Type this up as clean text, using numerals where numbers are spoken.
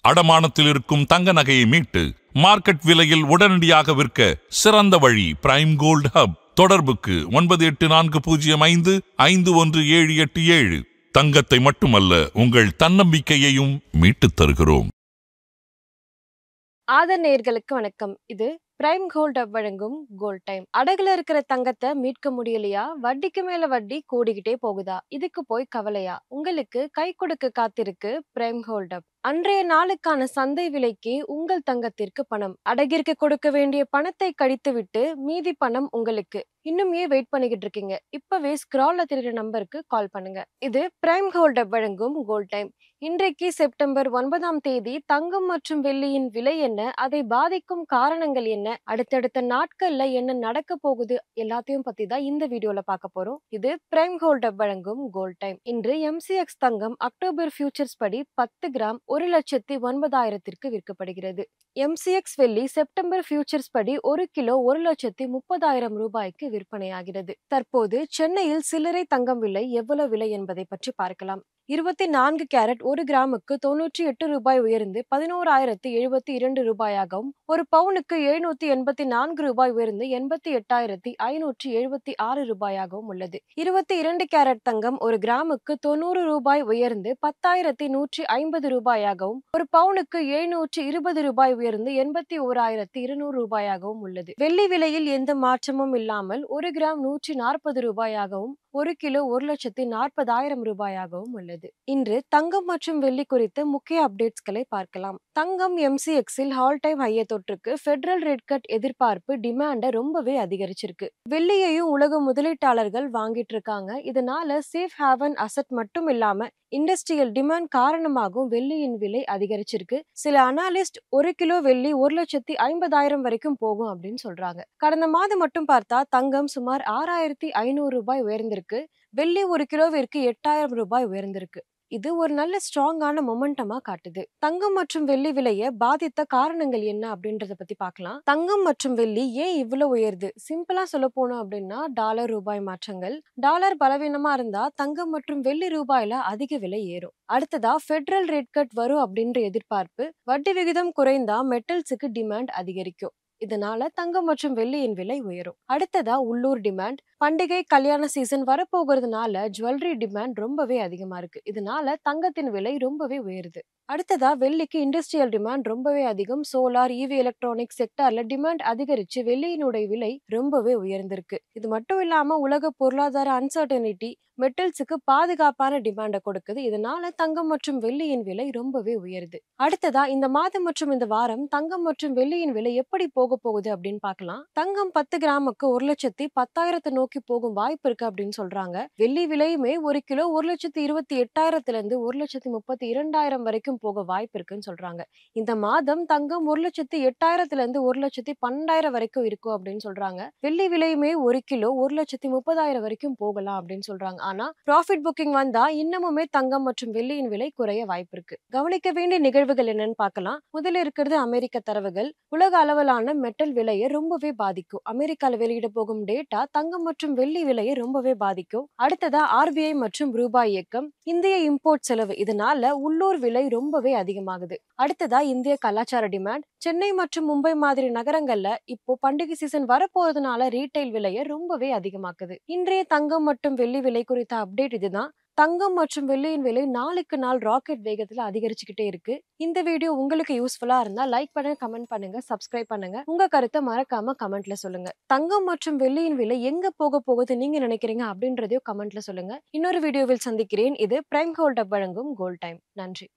அடமானத்தில் இருக்கும் தங்க நகையை மீட்டு மார்க்கெட் விலையில் உடனடியாக விற்க சிறந்த வழி பிரைம் கோல்ட் ஹப். தொடர்புக்கு 9840551787. தங்கத்தை மட்டுமல்ல, உங்கள் தன்னம்பிக்கையையும் மீட்டுத் தருகிறோம். நேயர்களுக்கு வணக்கம். இது பிரைம் கோல்ட் ஹப் வழங்கும் கோல்ட் டைம். அடகுல இருக்கிற தங்கத்தை மீட்க முடியலையா? வட்டிக்கு மேல வட்டி கூடிக்கிட்டே போகுதா? இதுக்கு போய் கவலையா? உங்களுக்கு கை கொடுக்க காத்திருக்கு பிரைம் கோல்ட் ஹப். அன்றைய நாளுக்கான சந்தை விலைக்கு உங்கள் தங்கத்திற்கு பணம். அடகிற்கு கொடுக்க வேண்டிய பணத்தை கழித்துவிட்டு மீதி பணம் உங்களுக்கு. இன்னும் ஏன் வெயிட் பண்ணிக்கிட்டு இருக்கீங்க? இப்பவே ஸ்க்ரால்ல தெரியுற நம்பருக்கு கால் பண்ணுங்க. இது பிரைம் கோல்ட் ஹப் வழங்கும் கோல்ட் டைம். இன்றைக்கு செப்டம்பர் 9ஆம் தேதி தங்கம் மற்றும் வெள்ளியின் விலை என்ன, அதை பாதிக்கும் காரணங்கள் என்ன, அடுத்தடுத்த நாட்கள்ல என்ன நடக்க போகுது எல்லாத்தையும் பத்தி தான் இந்த வீடியோல பார்க்க போறோம். இது பிரைம் கோல்ட் ஹப் வழங்கும் கோல்ட் டைம். இன்று MCX தங்கம் அக்டோபர் ஃபியூச்சர்ஸ் படி 10 கிராம் 1,09,000 விற்கப்படுகிறது. MCX வெள்ளி செப்டம்பர் ஃபியூச்சர்ஸ் படி 1 கிலோ 1,30,000 ரூபாய்க்கு விற்பனையாகிறது. தற்போது சென்னையில் சில்லறை தங்கம் விலை எவ்வளவு விலை என்பதை பற்றி பார்க்கலாம். 24 கேரட் 1 கிராமுக்கு 98 ரூபாய் உயர்ந்து 11,072 ரூபாயாகவும், ஒரு பவுனுக்கு 784 ரூபாய் உயர்ந்து 88,576 ரூபாயாகவும் உள்ளது. 22 கேரட் தங்கம் 1 கிராமுக்கு 90 ரூபாய் உயர்ந்து 10,150 ரூபாயாகவும், ஒரு பவுனுக்கு 720 ரூபாய் உயர்ந்து 81,200 ரூபாயாகவும் உள்ளது. வெள்ளி விலையில் எந்த மாற்றமும் இல்லாமல் 1 கிராம் 140 ரூபாயாகவும், 1 கிலோ 1,40,000 ரூபாயாகவும் உள்ளது. இன்று தங்கம் மற்றும் வெள்ளி குறித்த முக்கிய அப்டேட்ஸ்களை பார்க்கலாம். தங்கம் MCX-இல் ஆல் டைம் ஹையை தொற்றுக்கு. ஃபெடரல் ரேட் கட் எதிர்பார்ப்பு டிமாண்ட ரொம்பவே அதிகரிச்சிருக்கு. வெள்ளியையும் உலக முதலீட்டாளர்கள் வாங்கிட்டு இருக்காங்க. இதனால சேஃப் ஹேவன் அசட் மட்டும் இல்லாம இண்டஸ்ட்ரியல் டிமாண்ட் காரணமாகவும் வெள்ளியின் விலை அதிகரிச்சிருக்கு. சில அனாலிஸ்ட் 1 கிலோ வெள்ளி 1,50,000 வரைக்கும் போகும் அப்படின்னு சொல்றாங்க. கடந்த மாதம் மட்டும் பார்த்தா தங்கம் சுமார் 6,500 ரூபாய் உயர்ந்திருக்கு. வெள்ளி 1 கிலோவிற்கு 8,000 ரூபாய் உயர்ந்திருக்கு. இது ஒரு நல்ல ஸ்ட்ராங்கான மொமெண்டமா காட்டுது. தங்கம் மற்றும் வெள்ளி விலையை பாதித்த காரணங்கள் என்ன அப்படின்றத பத்தி பார்க்கலாம். தங்கம் மற்றும் வெள்ளி ஏன் இவ்வளவு உயருது? சிம்பிளா சொல்ல போனோம் அப்படின்னா டாலர் ரூபாய் மாற்றங்கள். டாலர் பலவீனமா இருந்தா தங்கம் மற்றும் வெள்ளி ரூபாயில அதிக விலை ஏறும். அடுத்ததா ஃபெடரல் ரேட் கட் வரும் அப்படின்ற எதிர்பார்ப்பு. வட்டி விகிதம் குறைந்தா மெட்டல்ஸுக்கு டிமாண்ட் அதிகரிக்கும். இதனால தங்கம் மற்றும் வெள்ளியின் விலை உயரும். அடுத்ததா உள்ளூர் டிமாண்ட். பண்டிகை கல்யாண சீசன் வரப்போகிறதுனால ஜுவல்லரி டிமாண்ட் ரொம்பவே அதிகமா இருக்கு. இதனால தங்கத்தின் விலை ரொம்பவே உயருது. அடுத்ததா வெள்ளிக்கு இண்டஸ்ட்ரியல் டிமாண்ட் ரொம்பவே அதிகம். சோலார், EV எலக்ட்ரானிக் செக்டார்ல டிமாண்ட் அதிகரிச்சு வெள்ளியினுடைய விலை ரொம்பவே உயர்ந்திருக்கு. இது மட்டும் இல்லாம உலக பொருளாதார அன்சர்டனிட்டி மெட்டல்ஸுக்கு பாதுகாப்பான டிமாண்ட கொடுக்குது. இதனால தங்கம் மற்றும் வெள்ளியின் விலை ரொம்பவே உயருது. அடுத்ததா இந்த மாதம் மற்றும் இந்த வாரம் தங்கம் மற்றும் வெள்ளியின் விலை எப்படி போக போகுது அப்படின்னு பார்க்கலாம். தங்கம் 10 கிராமுக்கு 1,10,000 நோக்கி போகும் வாய்ப்பு இருக்கு அப்படின்னு சொல்றாங்க. வெள்ளி விலையுமே 1 கிலோ 1,28,000 1,32,000 வரைக்கும் போக வாய்ப்பு இருக்குன்னு சொல்றாங்க. இந்த மாதம் தங்கம் 1,08,000 1,12,000 வரைக்கும் இருக்கும் அப்படின்னு சொல்றாங்க. வெள்ளி விலையுமே 1 கிலோ 1,30,000 வரைக்கும் போகலாம் அப்படின்னு சொல்றாங்க. ஆனா ப்ராஃபிட் புக்கிங் வந்தா இன்னமுமே தங்கம் மற்றும் வெள்ளியின் விலை குறைய வாய்ப்பு இருக்கு. கவனிக்க வேண்டிய நிகழ்வுகள் என்னன்னு பார்க்கலாம். முதல்ல இருக்கிறது அமெரிக்க தரவுகள். உலக அளவிலான மெட்டல் விலையை ரொம்பவே பாதிக்கும். அமெரிக்கால வெளியிட போகும் டேட்டா தங்கம் மற்றும் வெள்ளி விலையை ரொம்பவே பாதிக்கும். அடுத்ததா RBI மற்றும் ரூபாய் இயக்கம். இந்திய இம்போர்ட் செலவு. இதனால உள்ளூர் விலை ரொம்பவே அதிகமாகுது. அடுத்ததா இந்திய கலாச்சார டிமாண்ட். சென்னை மற்றும் மும்பை மாதிரி நகரங்கள்ல இப்போ பண்டிகை சீசன் வரப்போறதுனால ரீட்டைல் விலையை ரொம்பவே அதிகமாக்குது. இன்றைய தங்கம் மற்றும் வெள்ளி விலை குறித்த அப்டேட் இதுதான். தங்கம் மற்றும் வெள்ளியின் விலை நாளுக்கு நாள் ராக்கெட் வேகத்துல அதிகரிச்சுக்கிட்டே இருக்கு. இந்த வீடியோ உங்களுக்கு யூஸ்ஃபுல்லா இருந்தா லைக் பண்ணுங்க, கமெண்ட் பண்ணுங்க, சப்ஸ்கிரைப் பண்ணுங்க. உங்க கருத்தை மறக்காம கமெண்ட்ல சொல்லுங்க. தங்கம் மற்றும் வெள்ளியின் விலை எங்க போக போகுது நீங்க நினைக்கிறீங்க அப்படின்றதையும் கமெண்ட்ல சொல்லுங்க. இன்னொரு வீடியோவில் சந்திக்கிறேன். இது பிரைம் கோல்ட் ஹப் வழங்கும் கோல்ட் டைம். நன்றி.